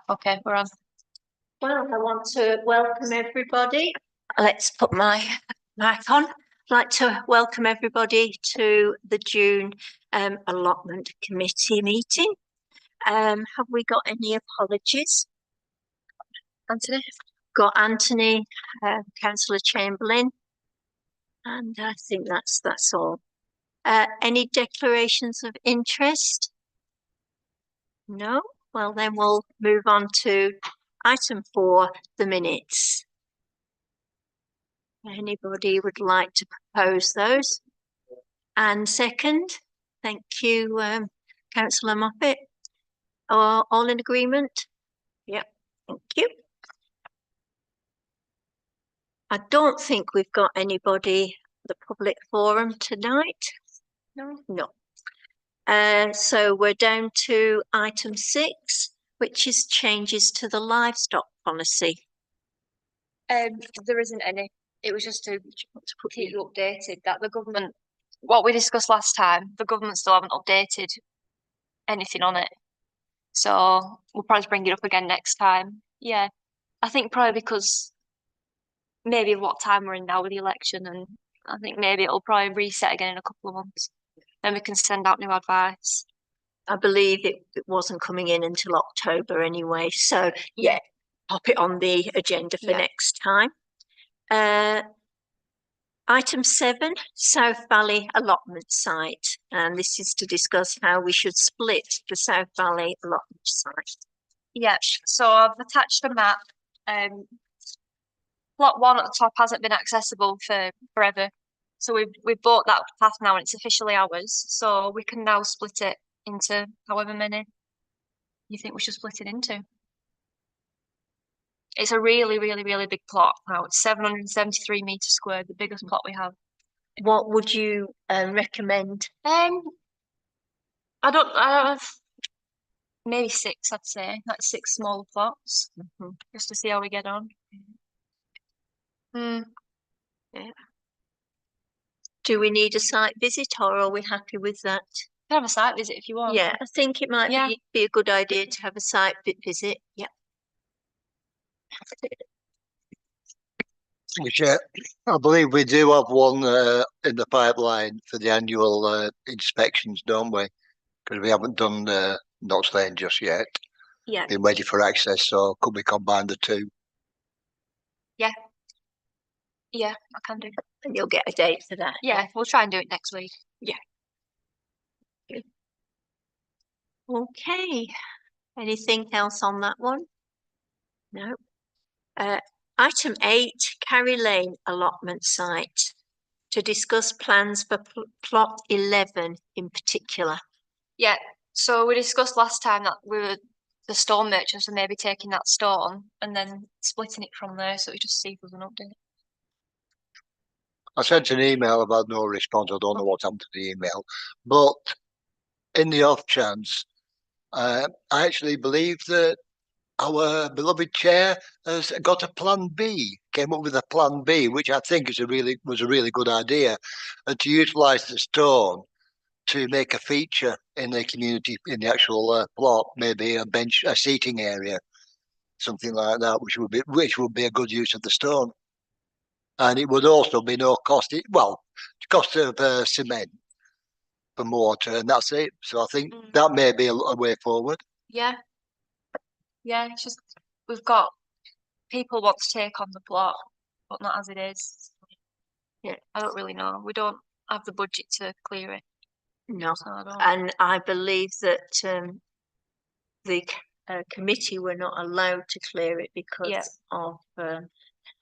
Okay, we're on. Well, I want to welcome everybody. Let's put my mic on. I'd like to welcome everybody to the June allotment committee meeting. Have we got any apologies? Anthony? Got Anthony, Councillor Chamberlain, and I think that's all. Any declarations of interest? No? Well, then we'll move on to item 4, the minutes. Anybody would like to propose those? And second, thank you, Councillor Moffat. All in agreement? Yep, thank you. I don't think we've got anybody at the public forum tonight. No. So we're down to item 6, which is changes to the livestock policy. There isn't any. It was just to keep you updated that the government, what we discussed last time, the government still haven't updated anything on it. So we'll probably bring it up again next time. Yeah, I think probably because maybe what time we're in now with the election, and I think maybe it'll probably reset again in a couple of months. Then we can send out new advice. I believe it wasn't coming in until October anyway. So yeah, pop it on the agenda for next time. Item 7, South Valley allotment site. And this is to discuss how we should split the South Valley allotment site. Yeah, so I've attached a map. Plot 1 at the top hasn't been accessible for forever. So we've bought that path now and it's officially ours. So we can now split it into however many you think we should split it into. It's a really, really, really big plot now. It's 773 meters squared, the biggest plot we have. What would you recommend? I don't maybe 6, I'd say, like 6 smaller plots, just to see how we get on. Yeah. Do we need a site visit or are we happy with that? You can have a site visit if you want. Yeah, I think it might be a good idea to have a site visit. Yeah. Which I believe we do have one in the pipeline for the annual inspections, don't we? Because we haven't done Knox Lane just yet. Yeah. Been ready for access, so could we combine the two? Yeah. Yeah, I can do. And you'll get a date for that. Yeah, we'll try and do it next week. Yeah. Okay. Anything else on that one? No. Item 8, Carry Lane allotment site, to discuss plans for plot 11 in particular. Yeah, so we discussed last time that the stone merchants were maybe taking that stone and then splitting it from there, so we just see if there's an update. I sent an email about no response. I don't know what happened to the email, but in the off chance, I actually believe that our beloved chair has got a plan B, came up with a plan B, which I think was a really good idea, and to utilise the stone to make a feature in the community, in the actual plot, maybe a seating area, something like that, which would be a good use of the stone, and it would also be no cost. Cost of cement for mortar, and that's it. So I think that may be a way forward. Yeah. Yeah, it's just we've got people want to take on the plot, but not as it is. Yeah, I don't really know. We don't have the budget to clear it. No, so and I believe that the committee were not allowed to clear it because of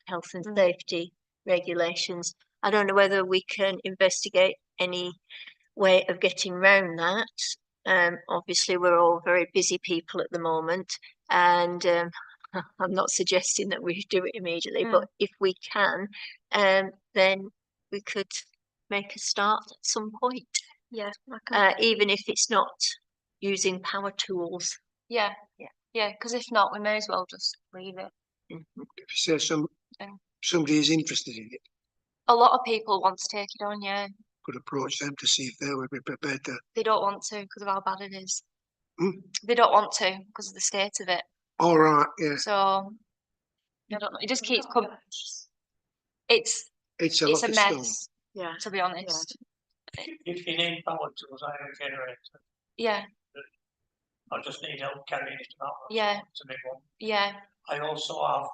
health and safety regulations. I don't know whether we can investigate any way of getting around that. Obviously we're all very busy people at the moment, and I'm not suggesting that we do it immediately, but if we can, then we could make a start at some point, Yeah, I can. even if it's not using power tools. Yeah, because if not, we may as well just leave it. If you say Yeah. somebody is interested in it, A lot of people want to take it on, yeah. could approach them to see if they would be prepared to. They don't want to because of how bad it is. Hmm? They don't want to because of the state of it. All right, yeah, So I don't know. It just keeps coming. It's it's a it's lot a of stone. mess, Yeah. to be honest. If you need power tools, I have a generator. Yeah, I just need help carrying it about. Yeah. It's a big one. yeah. I also have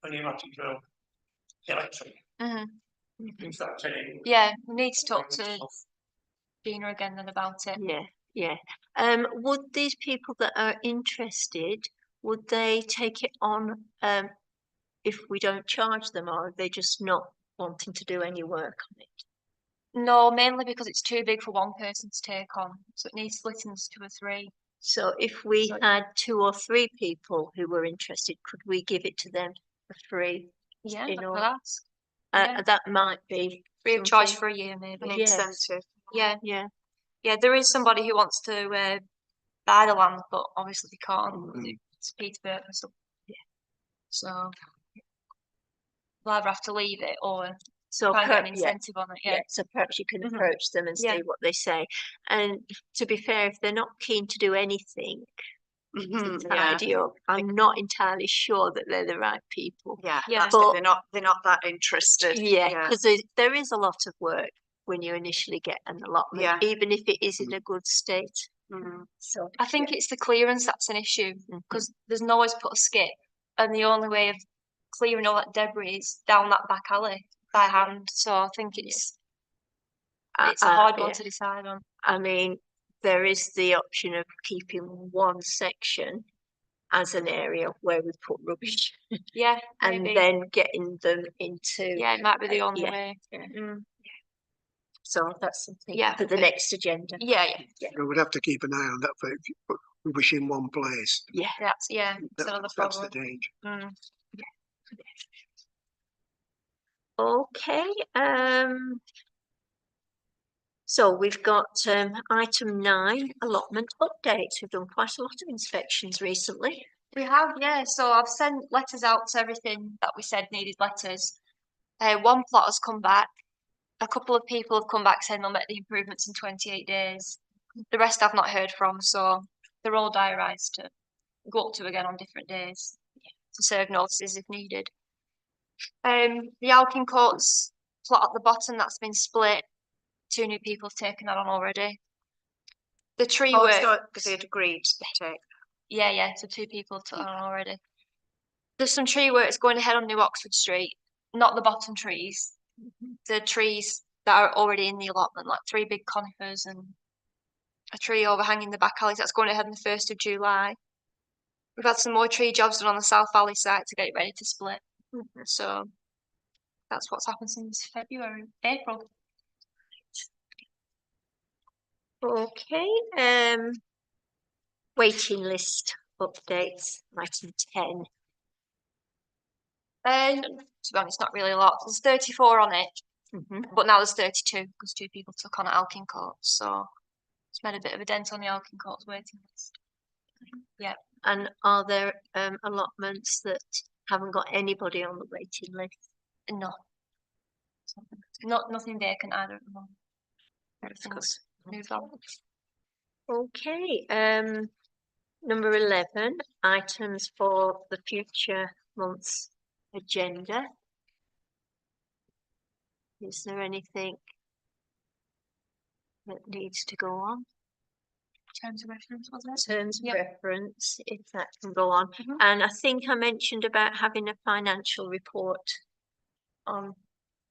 a pneumatic drill, electric. hmm If that's any. Yeah, we need to talk to Gina again then about it. Yeah. Would these people that are interested, would they take it on if we don't charge them, or are they just not wanting to do any work on it? No, mainly because it's too big for one person to take on. So it needs split into 2 or 3. So if we So- had 2 or 3 people who were interested, could we give it to them for free? Yeah, You I know, could ask. Yeah. That might be Free of charge something. for a year, maybe. An Yes. incentive. Yeah, Yeah. yeah. There is somebody who wants to buy the land, but obviously they can't. Mm. It's Peter Burton and stuff. Yeah. So we'll either have to leave it or So try and get an yeah. incentive on it. Yeah. So perhaps you can Mhm. approach them and Yeah. see what they say. And to be fair, if they're not keen to do anything to tidy up, I'm not entirely sure that they're the right people. Yeah, Yeah. that's it. But- They're not that interested. Yeah, because there is a lot of work when you initially get an allotment, Yeah. even if it is in a good state. Mm. So I think it's the clearance that's an issue Mhm. because there's no way to put a skip, and the only way of clearing all that debris is down that back alley by hand. So I think it's a hard one yeah. to decide on. I mean, there is the option of keeping one section as an area where we put rubbish Yeah, and maybe. then getting them into. Yeah, it might be the only yeah, way. yeah. Mm. So that's something Yeah, for the okay. next agenda. Yeah, We would have to keep an eye on that for if you put rubbish in one place. that's another That's problem. the danger. Mm. Okay, so we've got item 9, allotment updates. We've done quite a lot of inspections recently. We have, yeah. So I've sent letters out to everything that we said needed letters. One plot has come back. A couple of people have come back saying they'll make the improvements in 28 days. The rest I've not heard from, so they're all diarised to go up to again on different days to serve notices if needed. The Alkin Courts plot at the bottom that's been split. 2 new people have taken that on already. The tree work. So they'd agreed to take. Yeah, so 2 people took that on already. There's some tree works going ahead on New Oxford Street, not the bottom trees, the trees that are already in the allotment, like 3 big conifers and a tree overhanging the back alleys. That's going ahead on the 1st of July. We've had some more tree jobs done on the South Valley site to get it ready to split. So that's what's happened since April. Okay, waiting list updates, item 10. To be honest, not really a lot. There's 34 on it, Mhm. but now there's 32 because 2 people took on at Alkin Courts. So it's made a bit of a dent on the Alkin Courts waiting list. And are there allotments that haven't got anybody on the waiting list? No. Nothing vacant either at the moment. Everything's moved on. Okay, number 11, items for the future month's agenda. Is there anything that needs to go on? Terms of reference, wasn't it? Terms of Yep. reference, if that can go on. Mhm. And I think I mentioned about having a financial report on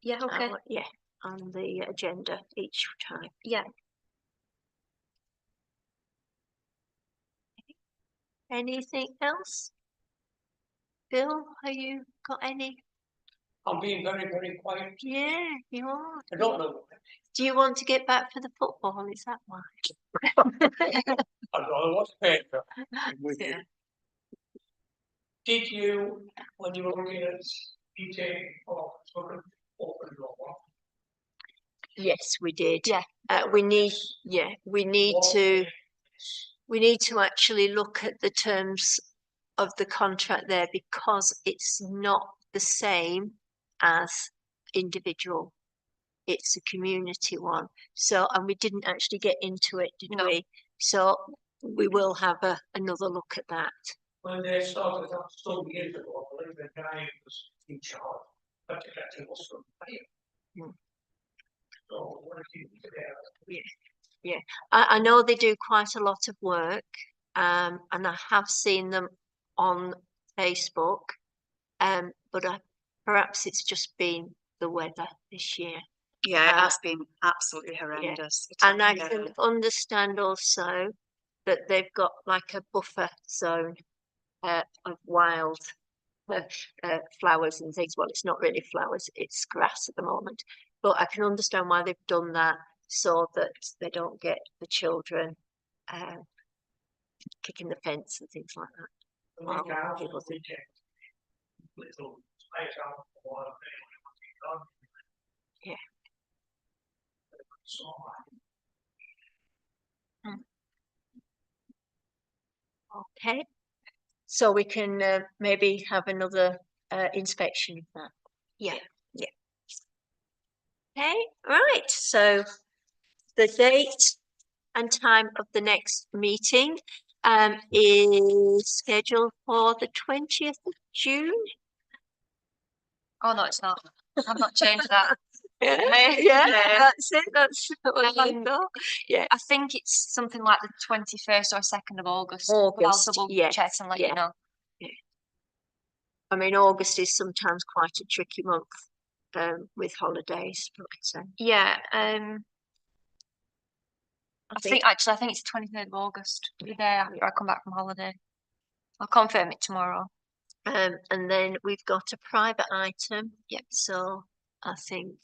Yeah, okay. on the agenda each time. Yeah. Anything else? Bill, have you got any? I'm being very, very quiet. Yeah, you are. I don't know. Do you want to get back for the football? Is that why? I'd rather watch paper. I'm with you. Yeah. Did you, when you were looking at eating or sort of open your one? Yes, we did. Yeah. We need to actually look at the terms of the contract there because it's not the same as individual. It's a community one. So, and we didn't actually get into it, did No. we? So we will have another look at that. When they started that some years ago, I believe the guy was in charge, but the guy was from here. Hmm. So what did you do there? I know they do quite a lot of work, and I have seen them on Facebook, but perhaps it's just been the weather this year. Yeah, it has been absolutely horrendous. And I can understand also that they've got like a buffer zone of wild flowers and things. Well, it's not really flowers, it's grass at the moment. But I can understand why they've done that so that they don't get the children kicking the fence and things like that. The Wow, weekend after people the weekend, little space out for one of them. Yeah. So, Okay. So we can maybe have another inspection of that. Yeah. Yeah. Okay, right. So the date and time of the next meeting is scheduled for the 20th of June. Oh, no, it's not. I've not changed that. Yeah, that's it. That's what I thought. Yeah. I think it's something like the 21st or 2nd of August. But I'll August, double yes, check and let yeah. you know. I mean, August is sometimes quite a tricky month with holidays, but Yeah, I think it's the 23rd of August, the day after I come back from holiday. I'll confirm it tomorrow. and then we've got a private item. Yep. So I think